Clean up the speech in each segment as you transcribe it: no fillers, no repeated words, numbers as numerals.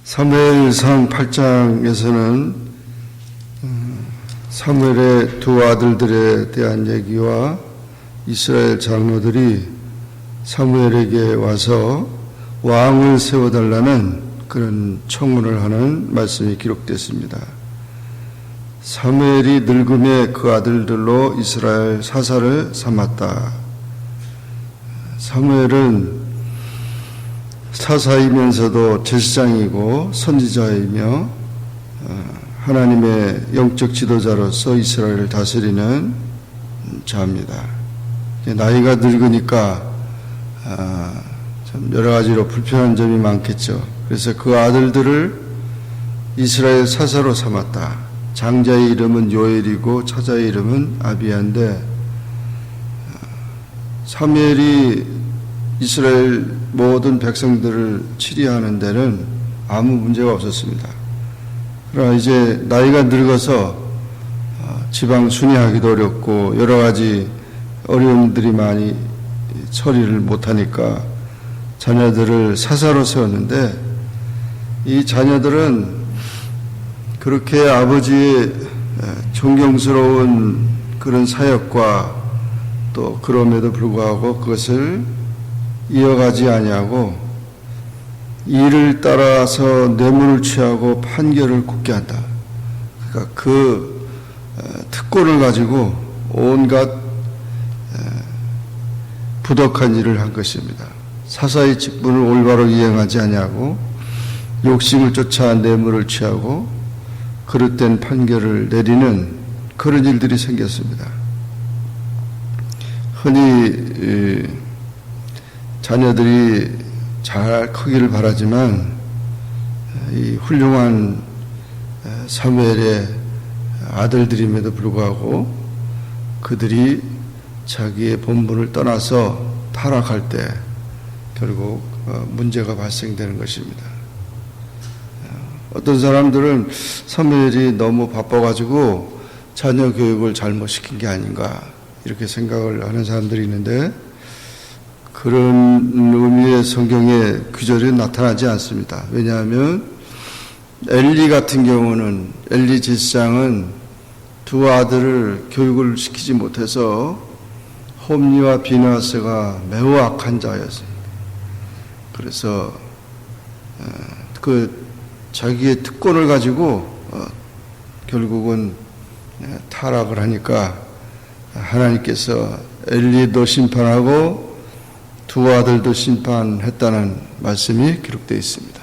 사무엘상 8장에서는 사무엘의 두 아들들에 대한 얘기와 이스라엘 장로들이 사무엘에게 와서 왕을 세워달라는 그런 청문을 하는 말씀이 기록됐습니다. 사무엘이 늙음에 그 아들들로 이스라엘 사사를 삼았다. 사무엘은 사사이면서도 제사장이고 선지자이며 하나님의 영적 지도자로서 이스라엘을 다스리는 자입니다. 나이가 늙으니까 참 여러 가지로 불편한 점이 많겠죠. 그래서 그 아들들을 이스라엘 사사로 삼았다. 장자의 이름은 요엘이고 처자의 이름은 아비야인데, 사무엘이 이스라엘 모든 백성들을 치리하는 데는 아무 문제가 없었습니다. 그러나 이제 나이가 늙어서 지방 순회하기도 어렵고 여러 가지 어려움들이 많이 처리를 못하니까 자녀들을 사사로 세웠는데, 이 자녀들은 그렇게 아버지의 존경스러운 그런 사역과 또 그럼에도 불구하고 그것을 이어가지 아니하고 이를 따라서 뇌물을 취하고 판결을 굳게 한다. 그러니까 그 특권을 가지고 온갖 부덕한 일을 한 것입니다. 사사의 직분을 올바로 이행하지 아니하고 욕심을 쫓아 뇌물을 취하고 그릇된 판결을 내리는 그런 일들이 생겼습니다. 흔히 자녀들이 잘 크기를 바라지만 이 훌륭한 사무엘의 아들들임에도 불구하고 그들이 자기의 본분을 떠나서 타락할 때 결국 문제가 발생되는 것입니다. 어떤 사람들은 사무엘이 너무 바빠가지고 자녀 교육을 잘못 시킨 게 아닌가 이렇게 생각을 하는 사람들이 있는데, 그런 의미의 성경의 구절이 나타나지 않습니다. 왜냐하면 엘리 같은 경우는, 엘리 제사장은 두 아들을 교육을 시키지 못해서 홈리와 비느하스가 매우 악한 자였습니다. 그래서 그 자기의 특권을 가지고 결국은 타락을 하니까 하나님께서 엘리도 심판하고 두 아들도 심판했다는 말씀이 기록되어 있습니다.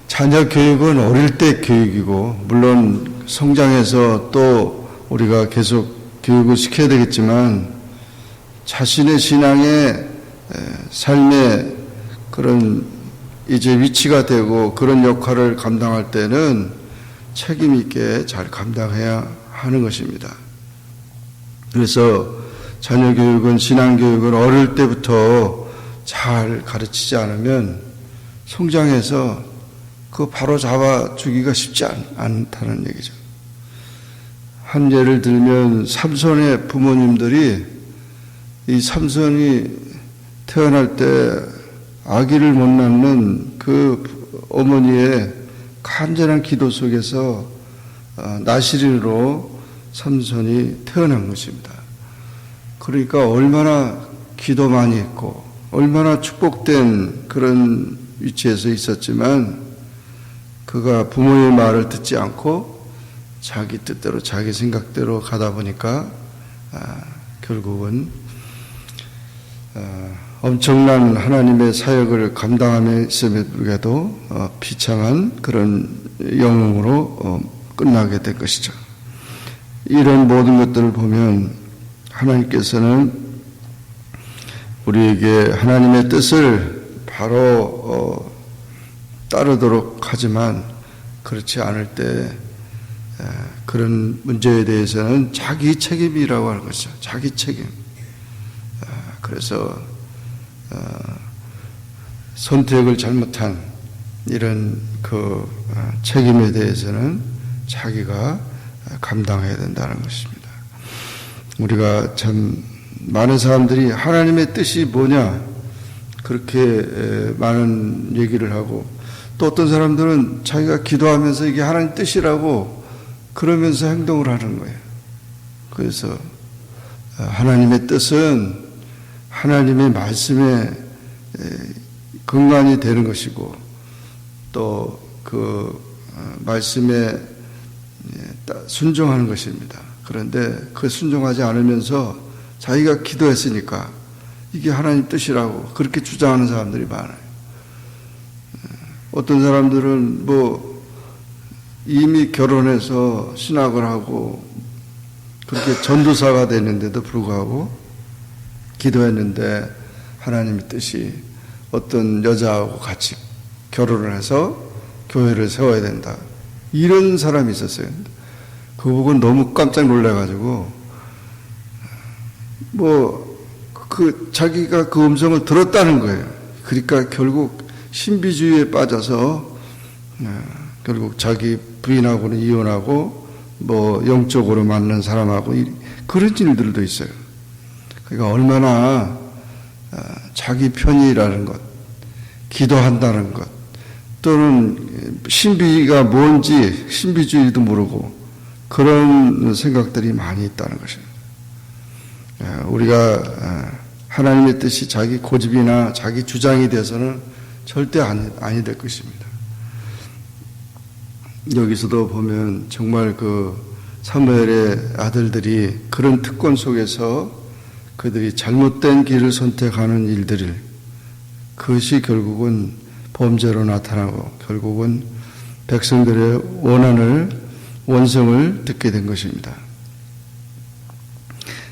자녀 교육은 어릴 때 교육이고, 물론 성장해서 또 우리가 계속 교육을 시켜야 되겠지만, 자신의 신앙의 삶의 그런 이제 위치가 되고 그런 역할을 감당할 때는 책임 있게 잘 감당해야 하는 것입니다. 그래서 자녀 교육은, 신앙 교육은 어릴 때부터 잘 가르치지 않으면 성장해서 그 바로 잡아주기가 쉽지 않다는 얘기죠. 한 예를 들면 삼손의 부모님들이, 이 삼손이 태어날 때 아기를 못 낳는 그 어머니의 간절한 기도 속에서 나시린으로 삼손이 태어난 것입니다. 그러니까 얼마나 기도 많이 했고 얼마나 축복된 그런 위치에서 있었지만, 그가 부모의 말을 듣지 않고 자기 뜻대로 자기 생각대로 가다 보니까 결국은 엄청난 하나님의 사역을 감당함에도 비참한 그런 영웅으로 끝나게 된 것이죠. 이런 모든 것들을 보면 하나님께서는 우리에게 하나님의 뜻을 바로 따르도록 하지만, 그렇지 않을 때 그런 문제에 대해서는 자기 책임이라고 하는 것이죠. 자기 책임. 그래서 선택을 잘못한 이런 그 책임에 대해서는 자기가 감당해야 된다는 것입니다. 우리가 참 많은 사람들이 하나님의 뜻이 뭐냐 그렇게 많은 얘기를 하고, 또 어떤 사람들은 자기가 기도하면서 이게 하나님 뜻이라고 그러면서 행동을 하는 거예요. 그래서 하나님의 뜻은 하나님의 말씀에 근간이 되는 것이고 또 그 말씀에 순종하는 것입니다. 그런데 그 순종하지 않으면서 자기가 기도했으니까 이게 하나님 뜻이라고 그렇게 주장하는 사람들이 많아요. 어떤 사람들은 뭐 이미 결혼해서 신학을 하고 그렇게 전도사가 됐는데도 불구하고 기도했는데 하나님의 뜻이 어떤 여자하고 같이 결혼을 해서 교회를 세워야 된다. 이런 사람이 있었어요. 그거 보고 너무 깜짝 놀라가지고 자기가 그 음성을 들었다는 거예요. 그러니까 결국 신비주의에 빠져서 결국 자기 부인하고는 이혼하고 뭐 영적으로 맞는 사람하고 그런 일들도 있어요. 그러니까 얼마나 자기 편이라는 것, 기도한다는 것, 또는 신비가 뭔지 신비주의도 모르고 그런 생각들이 많이 있다는 것입니다. 우리가 하나님의 뜻이 자기 고집이나 자기 주장이 돼서는 절대 아니 될 것입니다. 여기서도 보면 정말 그 사무엘의 아들들이 그런 특권 속에서 그들이 잘못된 길을 선택하는 일들을 그것이 결국은 범죄로 나타나고 결국은 백성들의 원성을 듣게 된 것입니다.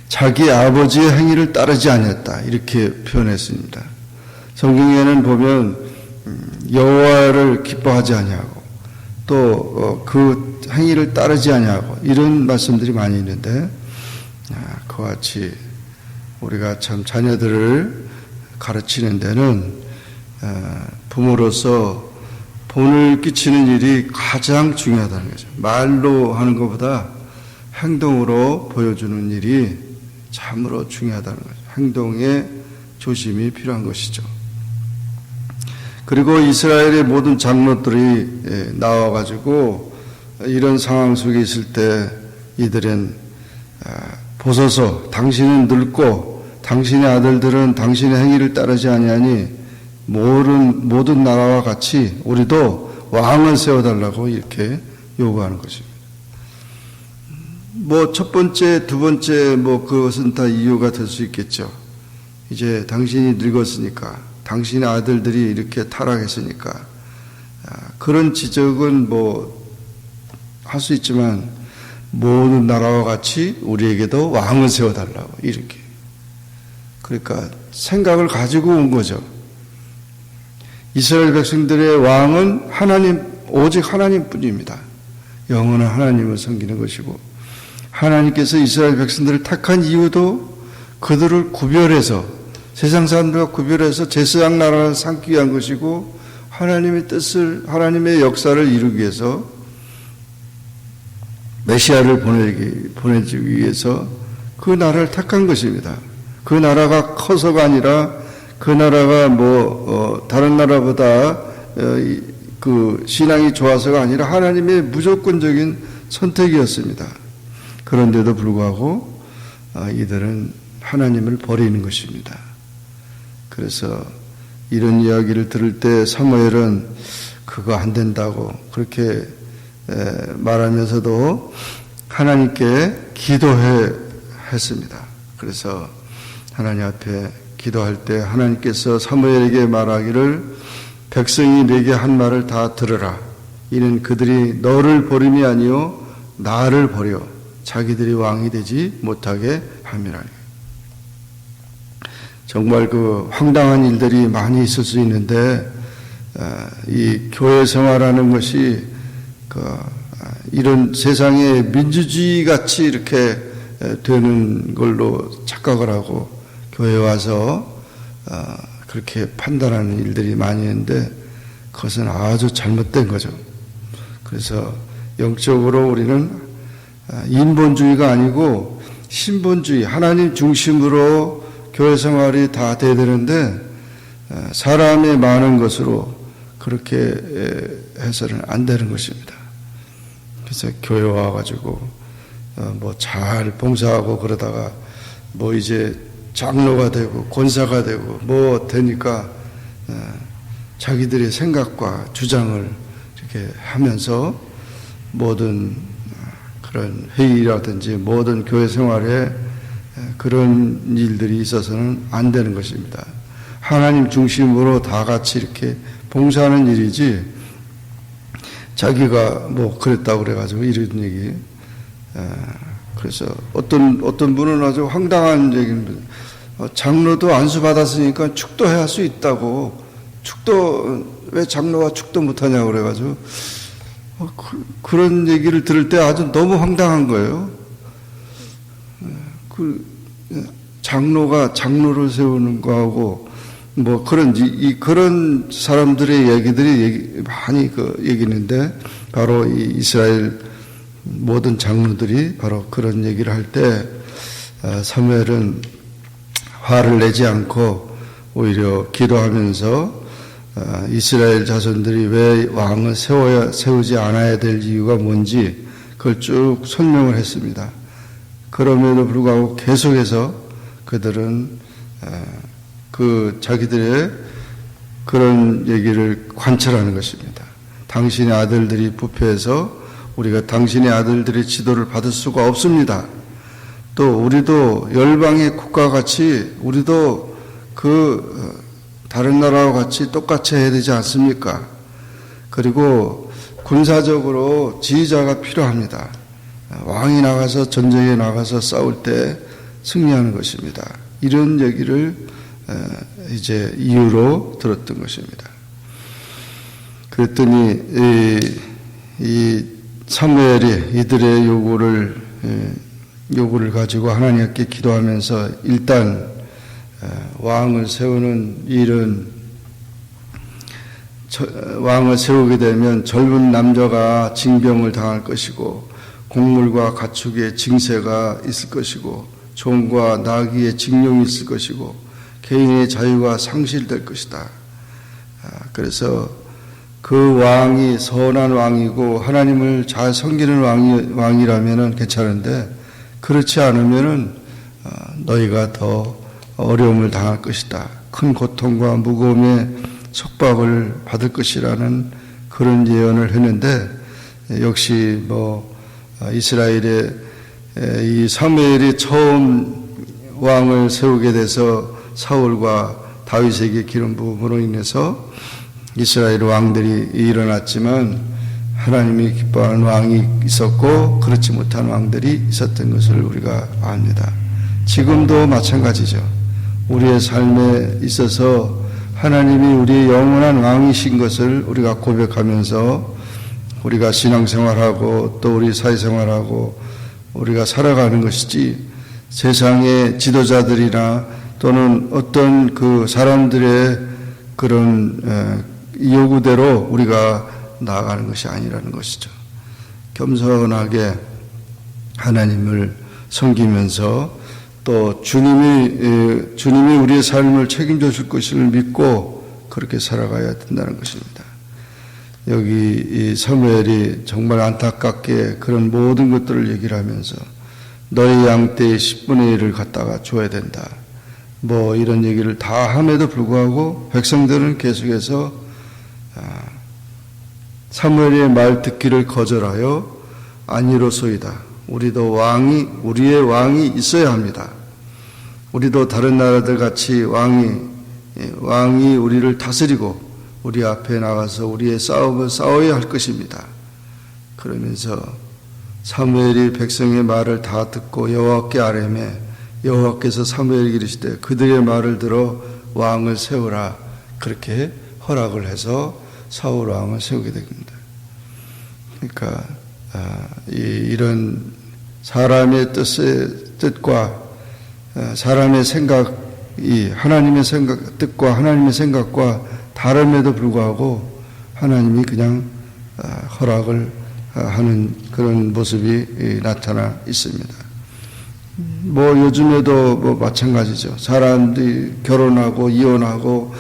자기 아버지의 행위를 따르지 아니했다 이렇게 표현했습니다. 성경에는 보면 여호와를 기뻐하지 아니하고 또 그 행위를 따르지 아니하고 이런 말씀들이 많이 있는데 그와 같이 우리가 참 자녀들을 가르치는 데는 부모로서 본을 끼치는 일이 가장 중요하다는 거죠. 말로 하는 것보다 행동으로 보여주는 일이 참으로 중요하다는 거죠. 행동에 조심이 필요한 것이죠. 그리고 이스라엘의 모든 장로들이 나와가지고 이런 상황 속에 있을 때 이들은 보소서 당신은 늙고 당신의 아들들은 당신의 행위를 따르지 아니하니 모든 나라와 같이 우리도 왕을 세워달라고 이렇게 요구하는 것입니다. 뭐 첫 번째, 두 번째 그것은 다 이유가 될 수 있겠죠. 이제 당신이 늙었으니까 당신의 아들들이 이렇게 타락했으니까 그런 지적은 할 수 있지만 모든 나라와 같이 우리에게도 왕을 세워달라고 이렇게 그러니까 생각을 가지고 온 거죠. 이스라엘 백성들의 왕은 오직 하나님뿐입니다. 영원한 하나님을 섬기는 것이고 하나님께서 이스라엘 백성들을 택한 이유도 그들을 구별해서 세상 사람들과 구별해서 제사장 나라를 삼기 위한 것이고 하나님의 뜻을 하나님의 역사를 이루기 위해서 메시아를 보내주기 위해서 그 나라를 택한 것입니다. 그 나라가 커서가 아니라 그 나라가 다른 나라보다 그 신앙이 좋아서가 아니라 하나님의 무조건적인 선택이었습니다. 그런데도 불구하고 이들은 하나님을 버리는 것입니다. 그래서 이런 이야기를 들을 때 사무엘은 그거 안 된다고 그렇게 말하면서도 하나님께 기도해 했습니다. 그래서 하나님 앞에 기도할 때 하나님께서 사무엘에게 말하기를 백성이 내게 한 말을 다 들으라. 이는 그들이 너를 버림이 아니요 나를 버려 자기들이 왕이 되지 못하게 함이라. 정말 그 황당한 일들이 많이 있을 수 있는데 이 교회 생활하는 것이 이런 세상의 민주주의 같이 이렇게 되는 걸로 착각을 하고 교회 와서 그렇게 판단하는 일들이 많이 있는데 그것은 아주 잘못된 거죠. 그래서 영적으로 우리는 인본주의가 아니고 신본주의, 하나님 중심으로 교회 생활이 다 돼야 되는데 사람의 많은 것으로 그 그렇게 해서는 안 되는 것입니다. 그래서 교회 와가지고 뭐 잘 봉사하고 그러다가 뭐 이제 장로가 되고 권사가 되고 뭐 되니까 자기들의 생각과 주장을 이렇게 하면서 모든 그런 회의라든지 모든 교회 생활에 그런 일들이 있어서는 안 되는 것입니다. 하나님 중심으로 다 같이 이렇게 봉사하는 일이지 자기가 뭐 그랬다고 그래가지고 이런 얘기. 그래서 어떤 분은 아주 황당한 얘기입니다. 장로도 안수 받았으니까 축도해야 할 수 있다고. 왜 장로가 축도 못하냐고 그래가지고 그런 얘기를 들을 때 아주 너무 황당한 거예요. 장로가 장로를 세우는 거하고 뭐 그런 사람들의 얘기들이 많이 얘기는데 바로 이 이스라엘 모든 장로들이 바로 그런 얘기를 할 때 사무엘은 화를 내지 않고 오히려 기도하면서 이스라엘 자손들이 왜 왕을 세우지 않아야 될 이유가 뭔지 그걸 쭉 설명을 했습니다. 그럼에도 불구하고 계속해서 그들은 자기들의 그런 얘기를 관철하는 것입니다. 당신의 아들들이 부패해서 우리가 당신의 아들들의 지도를 받을 수가 없습니다. 또 우리도 열방의 국가와 같이 우리도 다른 나라와 같이 똑같이 해야 되지 않습니까? 그리고 군사적으로 지휘자가 필요합니다. 왕이 나가서 전쟁에 나가서 싸울 때 승리하는 것입니다. 이런 얘기를 이제 이유로 들었던 것입니다. 그랬더니 이 사무엘이 이들의 요구를 가지고 하나님께 기도하면서 일단 왕을 세우는 일은 왕을 세우게 되면 젊은 남자가 징병을 당할 것이고 곡물과 가축의 징세가 있을 것이고 종과 나귀의 징용이 있을 것이고 개인의 자유가 상실될 것이다. 그래서 그 왕이 선한 왕이고 하나님을 잘 섬기는 왕이라면은 괜찮은데 그렇지 않으면은 너희가 더 어려움을 당할 것이다. 큰 고통과 무거움의 속박을 받을 것이라는 그런 예언을 했는데 역시 이스라엘의 이 사무엘이 처음 왕을 세우게 돼서 사울과 다윗에게 기름 부음으로 인해서 이스라엘 왕들이 일어났지만 하나님이 기뻐하는 왕이 있었고 그렇지 못한 왕들이 있었던 것을 우리가 압니다. 지금도 마찬가지죠. 우리의 삶에 있어서 하나님이 우리의 영원한 왕이신 것을 우리가 고백하면서 우리가 신앙생활하고 또 우리 사회생활하고 우리가 살아가는 것이지 세상의 지도자들이나 또는 어떤 그 사람들의 그런 요구대로 우리가 나아가는 것이 아니라는 것이죠. 겸손하게 하나님을 섬기면서 또 주님이 우리의 삶을 책임져 줄 것을 믿고 그렇게 살아가야 된다는 것입니다. 여기 이 사무엘이 정말 안타깝게 그런 모든 것들을 얘기를 하면서 너희 양떼의 10분의 1을 갖다가 줘야 된다. 이런 얘기를 다 함에도 불구하고 백성들은 계속해서 사무엘의 말 듣기를 거절하여 아니로소이다. 우리의 왕이 있어야 합니다. 우리도 다른 나라들 같이 왕이 우리를 다스리고 우리 앞에 나가서 우리의 싸움을 싸워야 할 것입니다. 그러면서 사무엘이 백성의 말을 다 듣고 여호와께 아뢰매 여호와께서 사무엘에게 이르시되 그들의 말을 들어 왕을 세우라. 그렇게 허락을 해서 사울 왕을 세우게 됩니다. 그러니까 이런 사람의 뜻과 사람의 생각이 하나님의 뜻과 하나님의 생각과 다름에도 불구하고 하나님이 그냥 허락을 하는 그런 모습이 나타나 있습니다. 요즘에도 마찬가지죠. 사람들이 결혼하고 이혼하고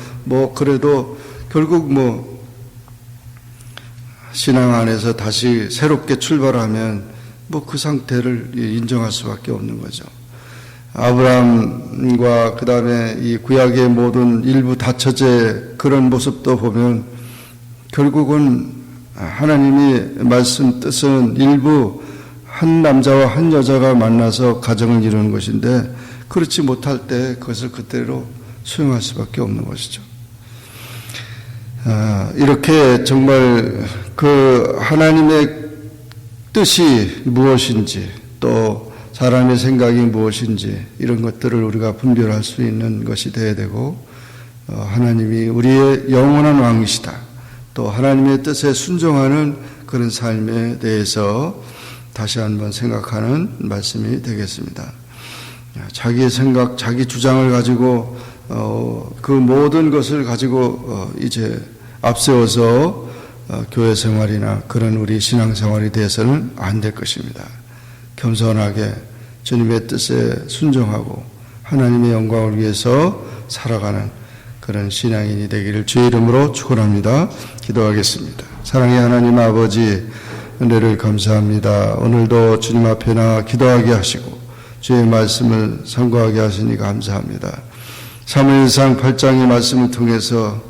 그래도 결국 신앙 안에서 다시 새롭게 출발하면 뭐 그 상태를 인정할 수밖에 없는 거죠. 아브라함과 그 다음에 이 구약의 모든 일부 다처제 그런 모습도 보면 결국은 하나님이 말씀 뜻은 일부 한 남자와 한 여자가 만나서 가정을 이루는 것인데 그렇지 못할 때 그것을 그대로 수용할 수밖에 없는 것이죠. 이렇게 정말 그 하나님의 뜻이 무엇인지 또 사람의 생각이 무엇인지 이런 것들을 우리가 분별할 수 있는 것이 되어야 되고 하나님이 우리의 영원한 왕이시다. 또 하나님의 뜻에 순종하는 그런 삶에 대해서 다시 한번 생각하는 말씀이 되겠습니다. 자기의 생각, 자기 주장을 가지고 그 모든 것을 가지고 이제 앞세워서 교회 생활이나 그런 우리 신앙 생활이 돼서는 안 될 것입니다. 겸손하게 주님의 뜻에 순종하고 하나님의 영광을 위해서 살아가는 그런 신앙인이 되기를 주의 이름으로 축원합니다. 기도하겠습니다. 사랑의 하나님 아버지 은혜를 감사합니다. 오늘도 주님 앞에 나 기도하게 하시고 주의 말씀을 선고하게 하시니 감사합니다. 사무엘상 8장의 말씀을 통해서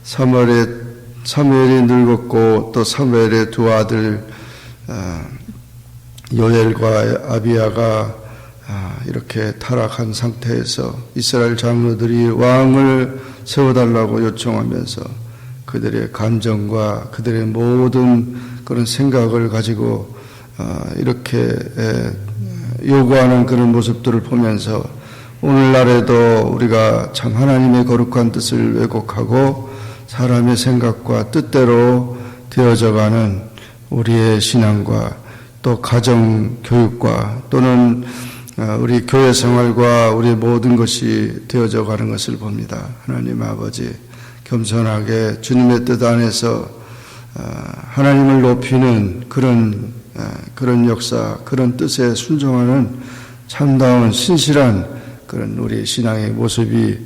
사무엘이 늙었고 또 사무엘의 두 아들 요엘과 아비야가 이렇게 타락한 상태에서 이스라엘 장로들이 왕을 세워달라고 요청하면서 그들의 감정과 그들의 모든 그런 생각을 가지고 이렇게 요구하는 그런 모습들을 보면서 오늘날에도 우리가 참 하나님의 거룩한 뜻을 왜곡하고 사람의 생각과 뜻대로 되어져가는 우리의 신앙과 또 가정 교육과 또는 우리 교회 생활과 우리의 모든 것이 되어져 가는 것을 봅니다. 하나님 아버지 겸손하게 주님의 뜻 안에서 하나님을 높이는 그런 역사, 그런 뜻에 순종하는 참다운 신실한 그런 우리 신앙의 모습이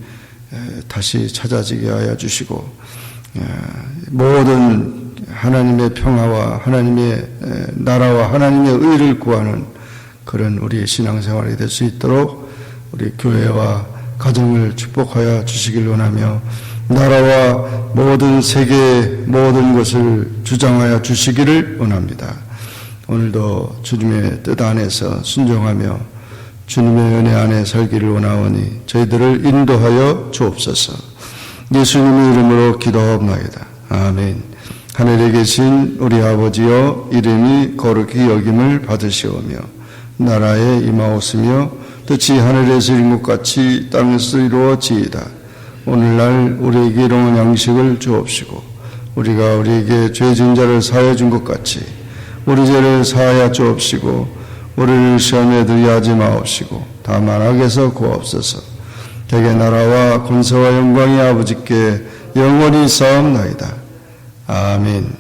다시 찾아지게 하여 주시고 모든 하나님의 평화와 하나님의 나라와 하나님의 의를 구하는 그런 우리의 신앙생활이 될 수 있도록 우리 교회와 가정을 축복하여 주시길 원하며 나라와 모든 세계의 모든 것을 주장하여 주시기를 원합니다. 오늘도 주님의 뜻 안에서 순종하며 주님의 은혜 안에 살기를 원하오니 저희들을 인도하여 주옵소서. 예수님의 이름으로 기도하옵나이다. 아멘. 하늘에 계신 우리 아버지여 이름이 거룩히 여김을 받으시오며 나라에 임하옵으며 뜻이 하늘에서 이룬 것 같이 땅에서 이루어지이다. 오늘날 우리에게 일용할 양식을 주옵시고 우리가 우리에게 죄진 자를 사하여 준 것 같이 우리 죄를 사하여 주옵시고 우리를 시험에 들게 하지 마옵시고 다만 악에서 구하옵소서. 대개 나라와 권세와 영광이 아버지께 영원히 싸움나이다. 아멘.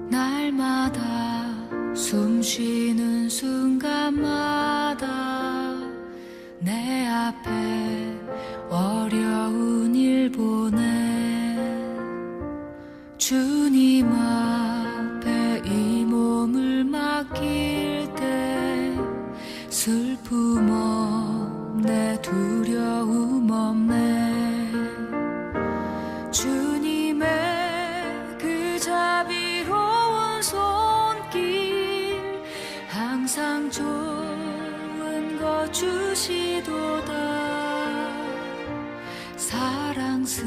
날마다 숨 쉬는 순간마다 내 앞에 어려운 일 보내 주님 앞에 이 몸을 맡길 때 슬픔 없네 두려움 없네 주님의 그 자비로운 손길 항상 좋은 것 주시도다 사랑스레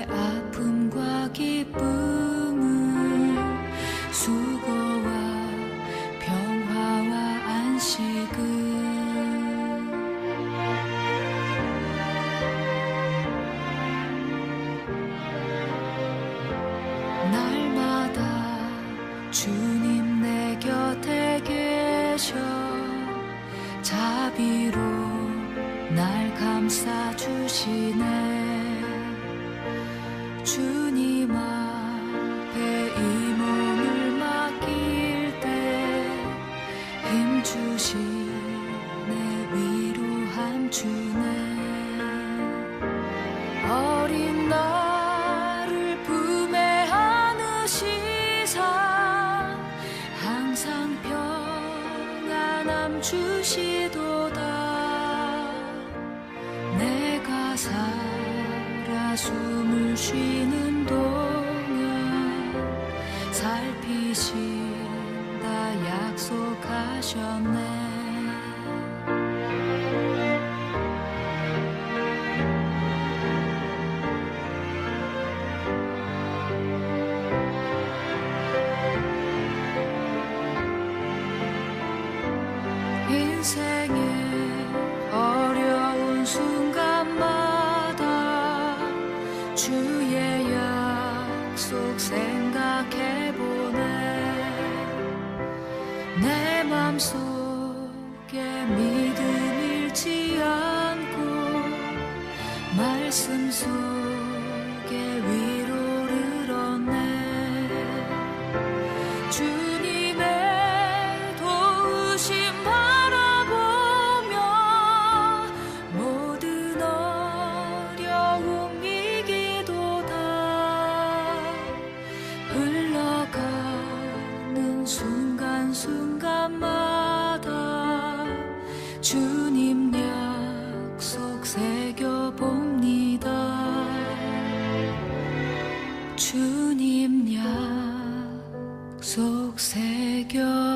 아픔과 기쁨을 수고와 평화와 안식을 날마다 주님 내 곁에 계셔 자비로 날 감싸주시네 주님 앞에 이 몸을 맡길 때 힘주시네 위로함 주네 주시도다. 내가 살아 숨을 쉬는 동안 살피신다 약속하셨네. 인생의 어려운 순간마다 주의 약속 생각해보네. 내 맘속에 믿음 잃지 않고 말씀 속에 위로를 얻네. 주님의 도우심 바라보며 모든 어려움 이기도다. 흘러가는 순간순간마다 주님 약속 새겨봅니다. 주님 약속 새겨봅니다.